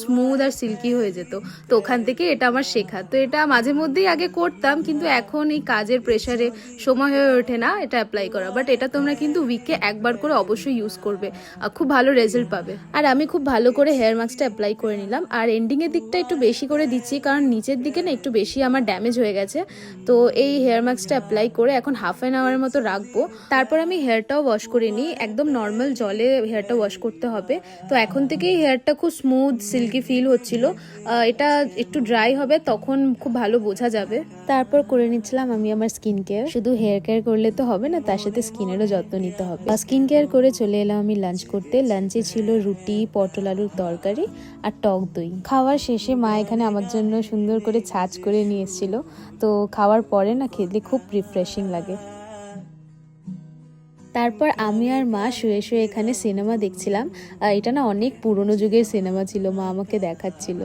Smooth আর silky হয়ে যেত। তো ওখান থেকে এটা আমার শেখা। তো এটা মাঝে মধ্যেই আগে করতাম, কিন্তু এখন এই কাজের প্রেশারে সময় হয়ে ওঠে না এটা অ্যাপ্লাই করা। বাট এটা তোমরা কিন্তু উইকে একবার করে অবশ্যই ইউজ করবে, খুব ভালো রেজাল্ট পাবে। আর আমি খুব ভালো করে হেয়ার মাস্কটা অ্যাপ্লাই করে নিলাম। আর এন্ডিংয়ের দিকটা একটু বেশি করে দিচ্ছি, কারণ নিচের দিকে না একটু বেশি আমার ড্যামেজ হয়ে গেছে। তো এই হেয়ার মাস্কটা অ্যাপ্লাই করে এখন হাফ অ্যান আওয়ারের মতো রাখবো। তারপর আমি হেয়ারটাও ওয়াশ করে নিই, একদম নর্মাল জলে হেয়ারটা ওয়াশ করতে হবে। তো এখন থেকেই হেয়ারটা খুব স্মুথ সিল্কি ফিল হচ্ছিল। এটা একটু ড্রাই হবে তখন খুব ভালো বোঝা যাবে। তারপর করে নিচ্ছিলাম আমি আমার স্কিন কেয়ার। শুধু হেয়ার কেয়ার করলে তো হবে না, তার সাথে স্কিনেরও যত্ন নিতে হবে। স্কিন কেয়ার করে চলে এলাম আমি লাঞ্চ করতে। লাঞ্চে ছিল রুটি, পটল আলুর তরকারি আর টক দই। খাওয়ার শেষে মা এখানে আমার জন্য সুন্দর করে ছাঁচ করে নিয়ে এসেছিল। তো খাওয়ার পরে না খেতে খুব রিফ্রেশিং লাগে। তারপর আমি আর মা শুয়ে শুয়ে এখানে সিনেমা দেখছিলাম। এটা না অনেক পুরনো যুগের সিনেমা ছিল, মা আমাকে দেখাচ্ছিল।